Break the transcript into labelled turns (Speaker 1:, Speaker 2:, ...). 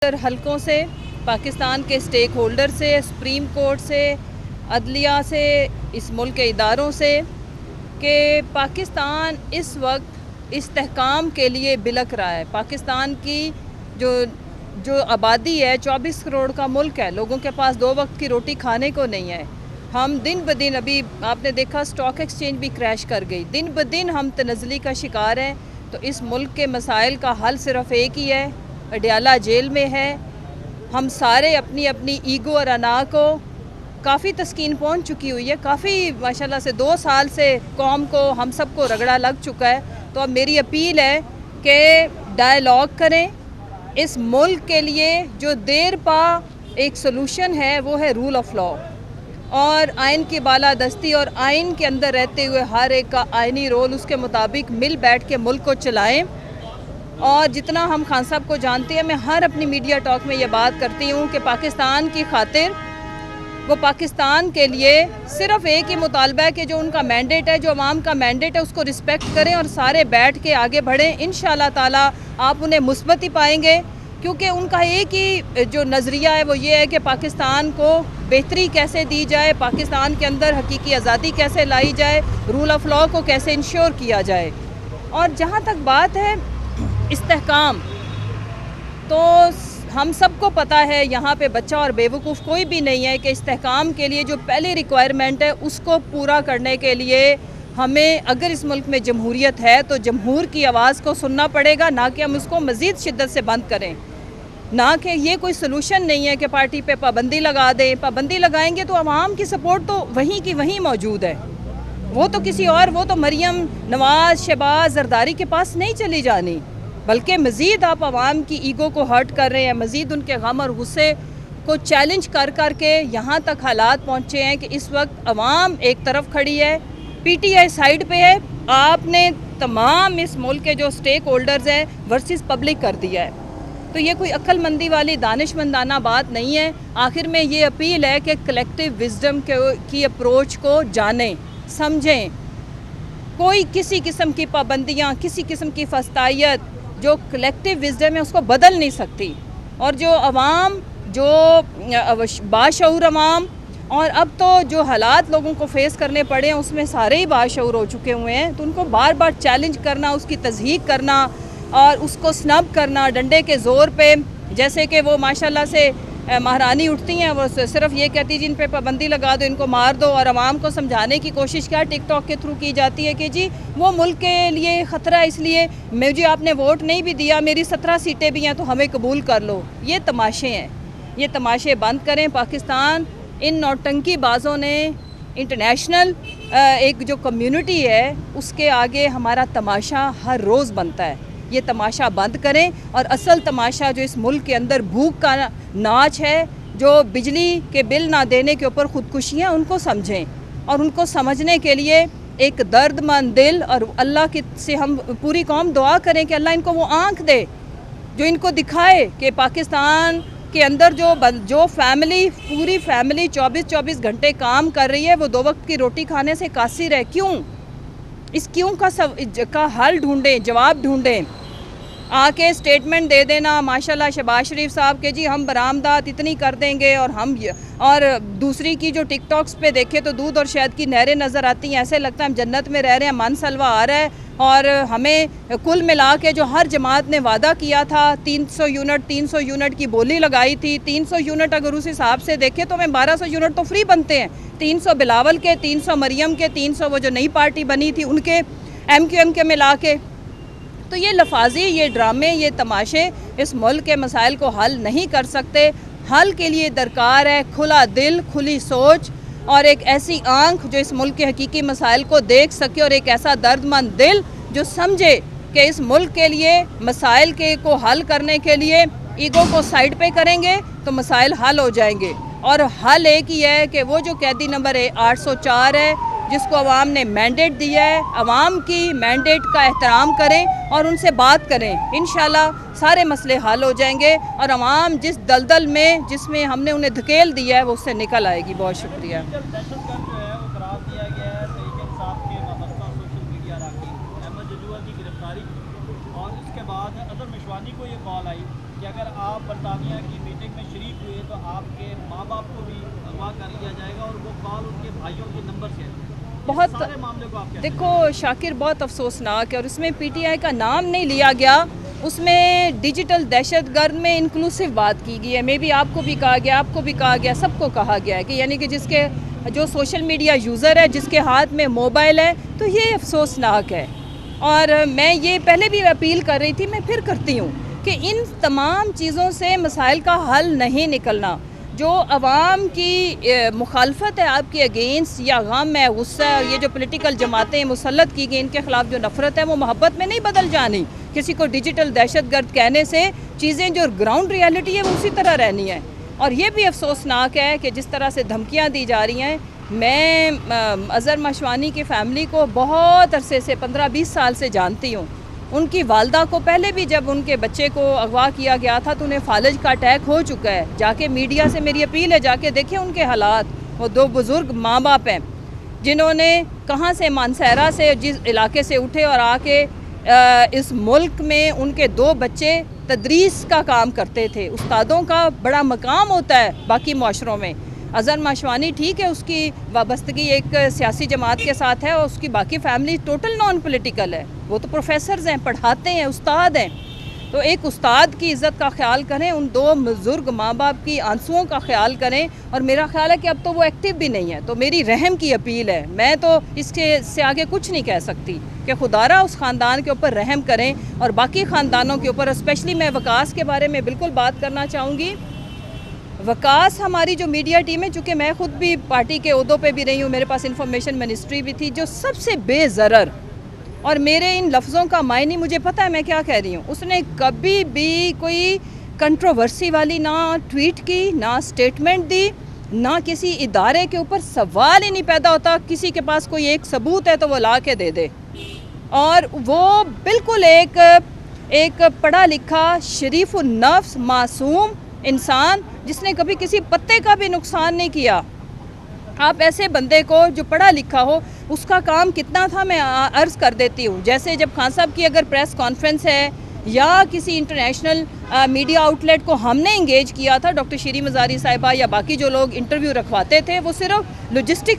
Speaker 1: حلقوں سے، پاکستان کے اسٹیک ہولڈر سے، سپریم کورٹ سے، عدلیہ سے، اس ملک کے اداروں سے کہ پاکستان اس وقت استحکام کے لیے بلک رہا ہے۔ پاکستان کی جو آبادی ہے 24 کروڑ کا ملک ہے، لوگوں کے پاس 2 وقت کی روٹی کھانے کو نہیں ہے۔ ہم دن بدن، ابھی آپ نے دیکھا سٹاک ایکسچینج بھی کریش کر گئی، دن بدن ہم تنزلی کا شکار ہیں۔ تو اس ملک کے مسائل کا حل صرف ایک ہی ہے، اڈیالہ جیل میں ہے۔ ہم سارے اپنی اپنی ایگو اور انا کو کافی تسکین پہنچ چکی ہوئی ہے، کافی ماشاءاللہ سے 2 سال سے قوم کو ہم سب کو رگڑا لگ چکا ہے۔ تو اب میری اپیل ہے کہ ڈائیلاگ کریں اس ملک کے لیے۔ جو دیر پا ایک سلوشن ہے وہ ہے رول آف لا، اور آئین کی بالادستی، اور آئین کے اندر رہتے ہوئے ہر ایک کا آئینی رول، اس کے مطابق مل بیٹھ کے ملک کو چلائیں۔ اور جتنا ہم خان صاحب کو جانتے ہیں، میں ہر اپنی میڈیا ٹاک میں یہ بات کرتی ہوں کہ پاکستان کی خاطر وہ پاکستان کے لیے صرف ایک ہی مطالبہ ہے کہ جو ان کا مینڈیٹ ہے، جو عوام کا مینڈیٹ ہے، اس کو رسپیکٹ کریں اور سارے بیٹھ کے آگے بڑھیں۔ انشاءاللہ تعالی آپ انہیں مثبت ہی پائیں گے، کیونکہ ان کا ایک ہی جو نظریہ ہے وہ یہ ہے کہ پاکستان کو بہتری کیسے دی جائے، پاکستان کے اندر حقیقی آزادی کیسے لائی جائے، رول آف لا کو کیسے انشور کیا جائے۔ اور جہاں تک بات ہے استحکام، تو ہم سب کو پتہ ہے یہاں پہ بچہ اور بیوقوف کوئی بھی نہیں ہے کہ استحکام کے لیے جو پہلی ریکوائرمنٹ ہے اس کو پورا کرنے کے لیے ہمیں، اگر اس ملک میں جمہوریت ہے تو جمہور کی آواز کو سننا پڑے گا، نہ کہ ہم اس کو مزید شدت سے بند کریں۔ نہ کہ یہ کوئی سلوشن نہیں ہے کہ پارٹی پہ پابندی لگا دیں۔ پابندی لگائیں گے تو عوام کی سپورٹ تو وہیں کی وہیں موجود ہے، وہ تو کسی اور، وہ تو مریم نواز، شہباز، زرداری کے پاس نہیں چلی جانی، بلکہ مزید آپ عوام کی ایگو کو ہرٹ کر رہے ہیں، مزید ان کے غم اور غصے کو چیلنج کر کر کے یہاں تک حالات پہنچے ہیں کہ اس وقت عوام ایک طرف کھڑی ہے، پی ٹی آئی سائیڈ پہ ہے۔ آپ نے تمام اس ملک کے جو سٹیک ہولڈرز ہیں ورسز پبلک کر دیا ہے۔ تو یہ کوئی عقل مندی والی دانش مندانہ بات نہیں ہے۔ آخر میں یہ اپیل ہے کہ کلیکٹیو وزڈم کی اپروچ کو جانیں، سمجھیں۔ کوئی کسی قسم کی پابندیاں، کسی قسم کی فسطائیت جو کلیکٹیو وزڈم ہے اس کو بدل نہیں سکتی۔ اور جو عوام، جو باشعور عوام، اور اب تو جو حالات لوگوں کو فیس کرنے پڑے ہیں اس میں سارے ہی باشعور ہو چکے ہوئے ہیں، تو ان کو بار بار چیلنج کرنا، اس کی تضحیق کرنا اور اس کو سنب کرنا ڈنڈے کے زور پہ، جیسے کہ وہ ماشاءاللہ سے مہارانی اٹھتی ہیں، وہ صرف یہ کہتی جن پہ پابندی لگا دو، ان کو مار دو، اور عوام کو سمجھانے کی کوشش کیا ٹک ٹاک کے تھرو کی جاتی ہے کہ جی وہ ملک کے لیے خطرہ ہے، اس لیے مجھے آپ نے ووٹ نہیں بھی دیا، میری 17 سیٹیں بھی ہیں تو ہمیں قبول کر لو۔ یہ تماشے ہیں، یہ تماشے بند کریں۔ پاکستان ان نوٹنکی بازوں نے انٹرنیشنل ایک جو کمیونٹی ہے اس کے آگے ہمارا تماشا ہر روز بنتا ہے، یہ تماشا بند کریں، اور اصل تماشا جو اس ملک کے اندر بھوک کا ناچ ہے، جو بجلی کے بل نہ دینے کے اوپر خودکشیاں، ان کو سمجھیں، اور ان کو سمجھنے کے لیے ایک درد مند دل، اور اللہ سے ہم پوری قوم دعا کریں کہ اللہ ان کو وہ آنکھ دے جو ان کو دکھائے کہ پاکستان کے اندر جو فیملی، پوری فیملی 24 گھنٹے کام کر رہی ہے، وہ 2 وقت کی روٹی کھانے سے قاصر ہے۔ کیوں؟ اس کیوں کا حل ڈھونڈیں، جواب ڈھونڈیں۔ آ کے سٹیٹمنٹ دے دینا ماشاءاللہ شہباز شریف صاحب کے جی ہم برآمدات اتنی کر دیں گے، اور دوسری کی جو ٹک ٹاکس پہ دیکھے تو دودھ اور شہد کی نہریں نظر آتی ہیں، ایسے لگتا ہے ہم جنت میں رہ رہے ہیں، من سلوہ آ رہا ہے۔ اور ہمیں کل ملا کے جو ہر جماعت نے وعدہ کیا تھا 300 یونٹ کی بولی لگائی تھی، 300 یونٹ اگر اس حساب سے دیکھے تو ہمیں 1200 یونٹ تو فری بنتے ہیں، 300 بلاول کے، 300 مریم کے، 300 وہ جو نئی پارٹی بنی تھی ان کے، ایم کیو ایم کے ملا کے۔ تو یہ لفاظی، یہ ڈرامے، یہ تماشے اس ملک کے مسائل کو حل نہیں کر سکتے۔ حل کے لیے درکار ہے کھلا دل، کھلی سوچ، اور ایک ایسی آنکھ جو اس ملک کے حقیقی مسائل کو دیکھ سکے، اور ایک ایسا درد مند دل جو سمجھے کہ اس ملک کے لیے مسائل کو حل کرنے کے لیے ایگو کو سائیڈ پہ کریں گے تو مسائل حل ہو جائیں گے۔ اور حل ایک ہی ہے کہ وہ جو قیدی نمبر 804 ہے جس کو عوام نے مینڈیٹ دیا ہے، عوام کی مینڈیٹ کا احترام کریں اور ان سے بات کریں، انشاءاللہ سارے مسئلے حل ہو جائیں گے، اور عوام جس دلدل میں جس میں ہم نے انہیں دھکیل دیا ہے وہ اس سے نکل آئے گی۔ بہت شکریہ۔
Speaker 2: اور اس کے بعد اظہر مشوانی کو یہ کال آئی کہ اگر آپ برطانیہ کی میٹنگ میں شریک ہوئے تو آپ کے ماں باپ کو بھی اغوا کر لیا جائے گا اور وہ کال ان کے بھائیوں کے نمبر سے
Speaker 1: بہت
Speaker 2: سارے معاملے کو آپ
Speaker 1: دیکھو شاکر، بہت افسوسناک ہے، اور اس میں پی ٹی آئی کا نام نہیں لیا گیا، اس میں ڈیجیٹل دہشت گرد میں انکلوسیو بات کی گئی ہے. میں بھی آپ کو بھی کہا گیا، آپ کو بھی کہا گیا، سب کو کہا گیا ہے کہ یعنی کہ جس کے جو سوشل میڈیا یوزر ہے، جس کے ہاتھ میں موبائل ہے، تو یہ افسوسناک ہے. اور میں یہ پہلے بھی اپیل کر رہی تھی، میں پھر کرتی ہوں کہ ان تمام چیزوں سے مسائل کا حل نہیں نکلنا. جو عوام کی مخالفت ہے آپ کے اگینسٹ، یا غم ہے، غصہ ہے، اور یہ جو پولیٹیکل جماعتیں مسلط کی گئی ان کے خلاف جو نفرت ہے، وہ محبت میں نہیں بدل جانی. کسی کو ڈیجیٹل دہشت گرد کہنے سے چیزیں جو گراؤنڈ ریالٹی ہے وہ اسی طرح رہنی ہے. اور یہ بھی افسوسناک ہے کہ جس طرح سے دھمکیاں دی جا رہی ہیں. میں اظہر ماشوانی کی فیملی کو بہت عرصے سے 15-20 سال سے جانتی ہوں. ان کی والدہ کو پہلے بھی جب ان کے بچے کو اغوا کیا گیا تھا تو انہیں فالج کا اٹیک ہو چکا ہے. جا کے میڈیا سے میری اپیل ہے، جا کے دیکھیں ان کے حالات. وہ دو بزرگ ماں باپ ہیں جنہوں نے کہاں سے، مانسہرہ سے، جس علاقے سے اٹھے اور آ کے اس ملک میں ان کے 2 بچے تدریس کا کام کرتے تھے. استادوں کا بڑا مقام ہوتا ہے باقی معاشروں میں. اظہر ماشوانی ٹھیک ہے، اس کی وابستگی ایک سیاسی جماعت کے ساتھ ہے، اور اس کی باقی فیملی ٹوٹل نان پولیٹیکل ہے. وہ تو پروفیسرز ہیں، پڑھاتے ہیں، استاد ہیں. تو ایک استاد کی عزت کا خیال کریں، ان 2 بزرگ ماں باپ کی آنسوؤں کا خیال کریں. اور میرا خیال ہے کہ اب تو وہ ایکٹیو بھی نہیں ہے. تو میری رحم کی اپیل ہے، میں تو اس کے سے آگے کچھ نہیں کہہ سکتی کہ خدا را اس خاندان کے اوپر رحم کریں، اور باقی خاندانوں کے اوپر. اسپیشلی میں وکاس کے بارے میں بالکل بات کرنا چاہوں گی. وکاس ہماری جو میڈیا ٹیم ہے، چونکہ میں خود بھی پارٹی کے عہدوں پہ بھی رہی ہوں، میرے پاس انفارمیشن منسٹری بھی تھی، جو سب سے بے ضرر، اور میرے ان لفظوں کا معنی مجھے پتہ ہے میں کیا کہہ رہی ہوں، اس نے کبھی بھی کوئی کنٹروورسی والی نہ ٹویٹ کی، نہ سٹیٹمنٹ دی، نہ کسی ادارے کے اوپر سوال ہی نہیں پیدا ہوتا. کسی کے پاس کوئی ایک ثبوت ہے تو وہ لا کے دے دے. اور وہ بالکل ایک پڑھا لکھا، شریف النفس، معصوم انسان جس نے کبھی کسی پتے کا بھی نقصان نہیں کیا. آپ ایسے بندے کو جو پڑھا لکھا ہو، اس کا کام کتنا تھا میں عرض کر دیتی ہوں. جیسے جب خان صاحب کی اگر پریس کانفرنس ہے یا کسی انٹرنیشنل میڈیا آؤٹ لیٹ کو ہم نے انگیج کیا تھا، ڈاکٹر شیریں مزاری صاحبہ یا باقی جو لوگ انٹرویو رکھواتے تھے، وہ صرف لوجسٹکس